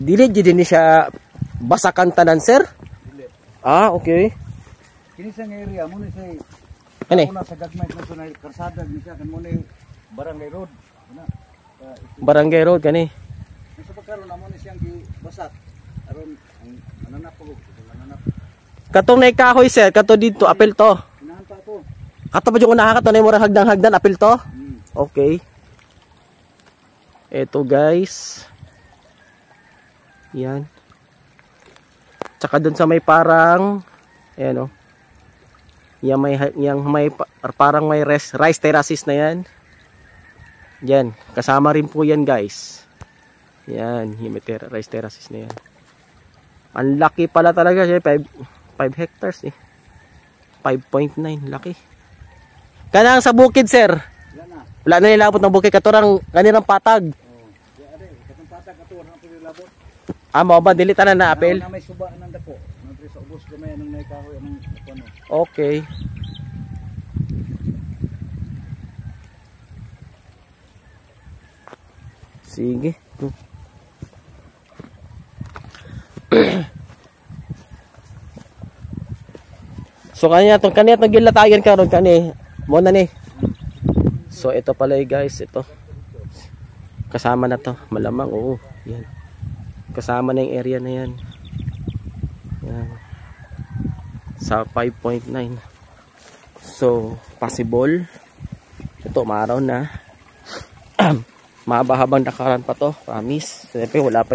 Dili din siya basakan tanan, sir? Dili. Ah, okay. Kini sa area mo ni say Ani? una sa gagmay na sunay karsada ni siya kan mo ni Barangay Road. Ana. Barangay Road kani. Sa pagkaron na mo ni siyang gibasak. Aron ang nananap ko, nananap. Katong nay kahoy, sir, kato dito apil to. Inahan pa ako. Kato pa yung unahan kato nay murag hagdan-hagdan apil to. Okay. Eto, guys. Yan. Tsaka dun sa may parang ayan, oh. Yang may parang may rice terraces na yan. Yan, kasama rin po yan, guys. Yan, yung may rice terraces na yan. Ang laki pala talaga siya, 5 hectares eh. 5.9, laki. Kanang sa bukid, sir. Wala na nilabot ng bukid, katurang kanirang patag. Katong patag katurang ang pililabot. Ah, mo ba dili tanan na apel? Na may suba nang dako. Nang sa ubos gamay nang may kahoy anong ano. Okay. Sige. So kanya tong gilatagan karon kani. Mo na ni. So ito pala guys, ito. Kasama na to, malamang oo. Yan. Kasama na yung area na yan. Yan. Sa 5.9. So possible ito maaraw na. Mahaba-habang nakaran pa to, promise. Siyempre wala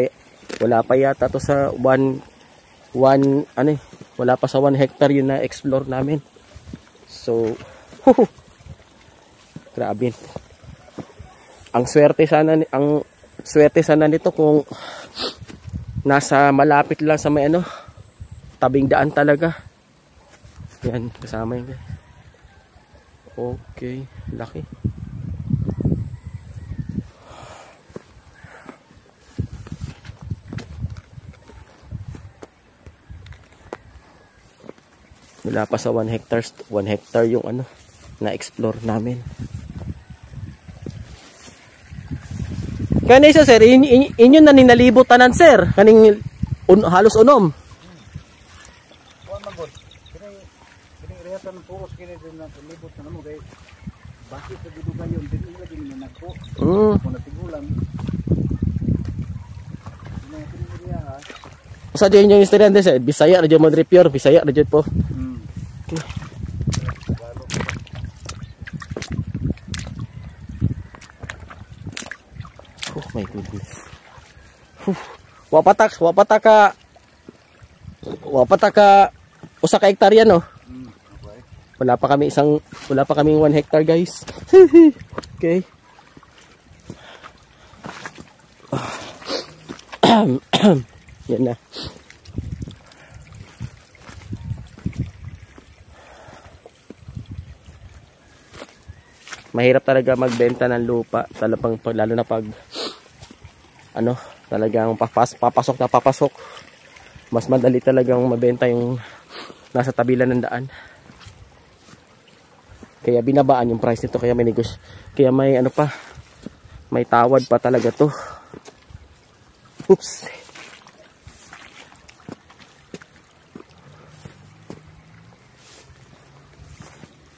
pa yata to sa wala pa sa 1 hectare yun na explore namin. So grabe. Ang swerte sana nito kung nasa malapit lang sa may tabing daan talaga. Yan, kasama yun guys. Okay, laki. Wala pa sa 1 hectare yung na-explore namin. Kani sir, inyo na ninalibot tanan sir, kaning halos unom. Kuan magod. Kini rehatan ng puros kini din na libot na mo kay bakit sa gidugayon din ila din na nagpo. Kung natigulan. Kini area ha. Sa diyan yung estudyante sir, Bisaya ra jud mo pure, Bisaya ra jud po. Okay. Oh my goodness. Wapata ka usa ka hektarya no. Wala pa kaming 1 hectare guys. Okay. Yan na. Mahirap talaga magbenta ng lupa, lalo na pag talagang papasok. Mas madali talagang mabenta yung nasa tabilan ng daan. Kaya binabaan yung price nito, kaya may kaya may may tawad pa talaga to. Oops.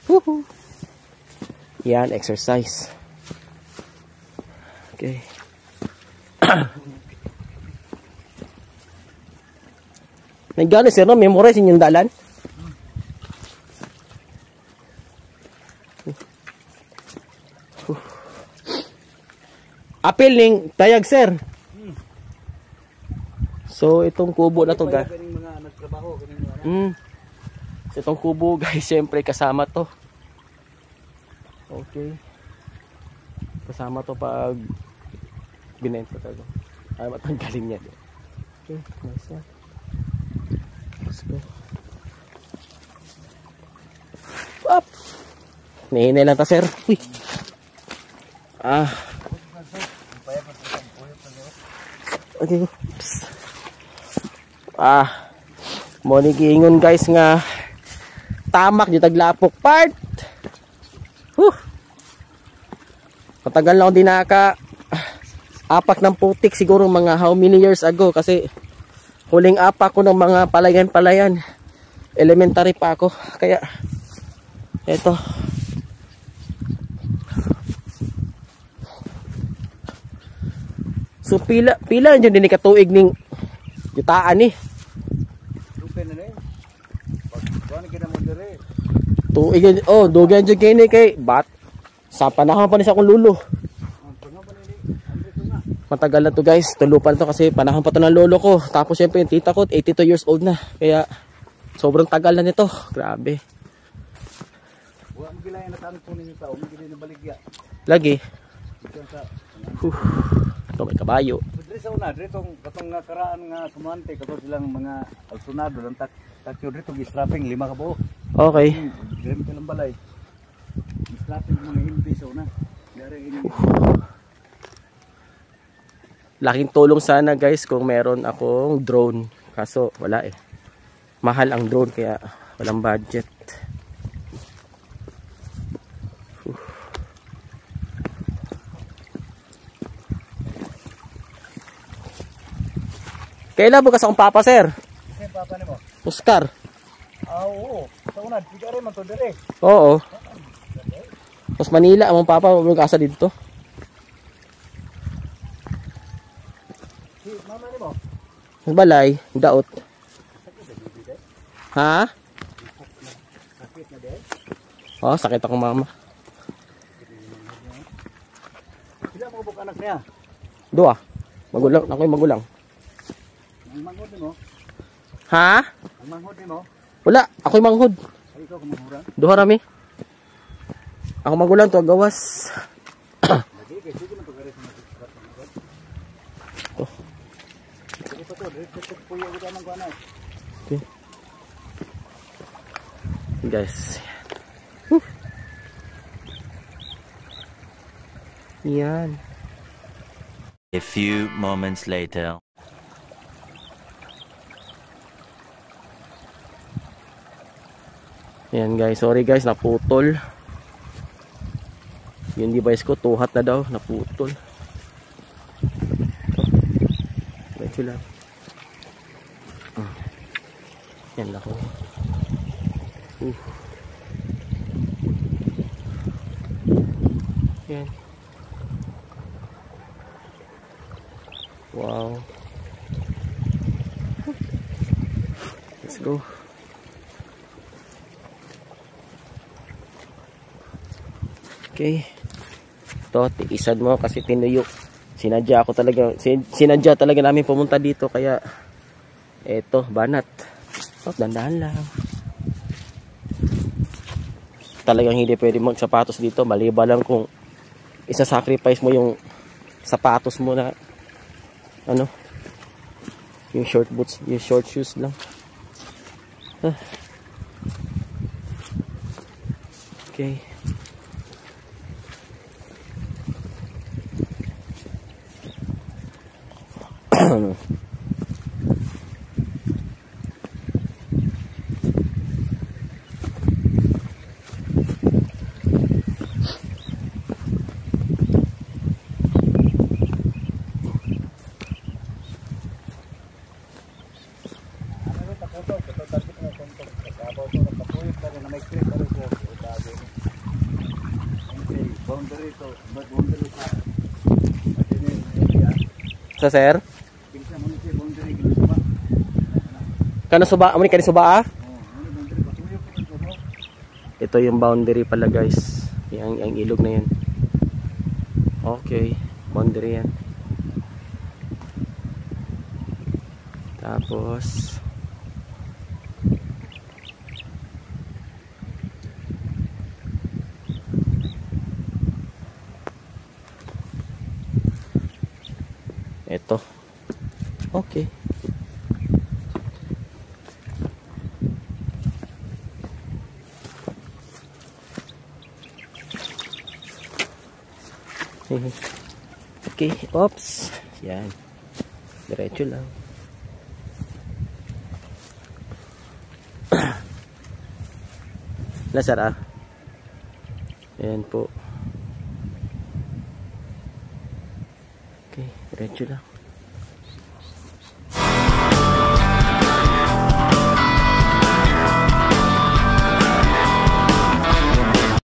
Woohoo. Yan, exercise. Okay. Nagana sir no, memorize yung dalan. Apil ning tayag sir. So itong kubo na to ga. Itong kubo guys, syempre kasama to. Okay. Kasama to pag binenta talaga. Ay matanggalin yan. Okay, nice yan. Let's go. Up. Nihinay lang ta sir. Uy. Okay. Mo ni giingon guys nga tamak di taglapok part. Matagal na ako din apak ng putik siguro mga how many years ago kasi huling apak ko ng mga palayan. Elementary pa ako. Kaya eto. So pila yun din katuig ning jutaan ni. Dugan na rin. Pagkuhan ka na mo dire. Tuig dugan jud kini kay bat sa panahon pa ni sa akong lulo. Matagal na to guys, tulupan to kasi panahon pa to ng lolo ko. Tapos syempre yung tita ko 82 years old na. Kaya sobrang tagal na nito. Grabe. Wa mo gilayan na tanong po ninyo tao, mo gilay na baligya. Lagi. Sa Ito may kabayo. Dre sa una, dre tong katong nga karaan nga sumante kato silang mga alsunado lang takyo dre tong strapping 5 ka buo. Okay. Dre mo lang balay. Strapping mga hindi sa una. Dari ini. Laking tulong sana guys kung meron akong drone. Kaso wala eh. Mahal ang drone kaya walang budget. Kailan bukas akong papa sir? Kasi papa nimo. Oscar. Oo. Sa una, di ka rin man to dire. Oo. Mas Manila among papa mo kasa dito. Si mama nimo. Balay, daot. Ha? Sakit na din. Oh, sakit ako mama. Sila mo buk anak niya. Dua. Magulang, ako yung magulang. Ang manghod nimo. Ha? Ang manghod nimo. Wala, ako yung manghod. Ay ikaw kumahura. Duha rami. Ako magulang to gawas. Lagi kay sige man to gari sa mga. Oh. Sige pa to, dito puyo kita nang kuana. Okay. Guys. Yan. A few moments later. Yan guys, sorry guys, naputol. Yung device ko, tuhat na daw, naputol. Medyo lang. Yan ako. Yan. Wow. Let's go. Okay. Ito, tiisan mo kasi tinuyo. Sinadya talaga namin pumunta dito kaya eto, banat. Oh, dandahan lang. Talagang hindi pwede magsapatos dito maliban lang kung isa-sacrifice mo yung sapatos mo na ano, yung short boots, yung short shoes lang. Okay. Sa sir? Kana suba, amo ni kani suba ah? Ito yung boundary pala guys. Yang ilog na yan. Okay, boundary yan. Tapos ito. Okay. Okay, oops. Yan. Diretso lang. Lazar ah. Ayan po. Okay, diretso lang.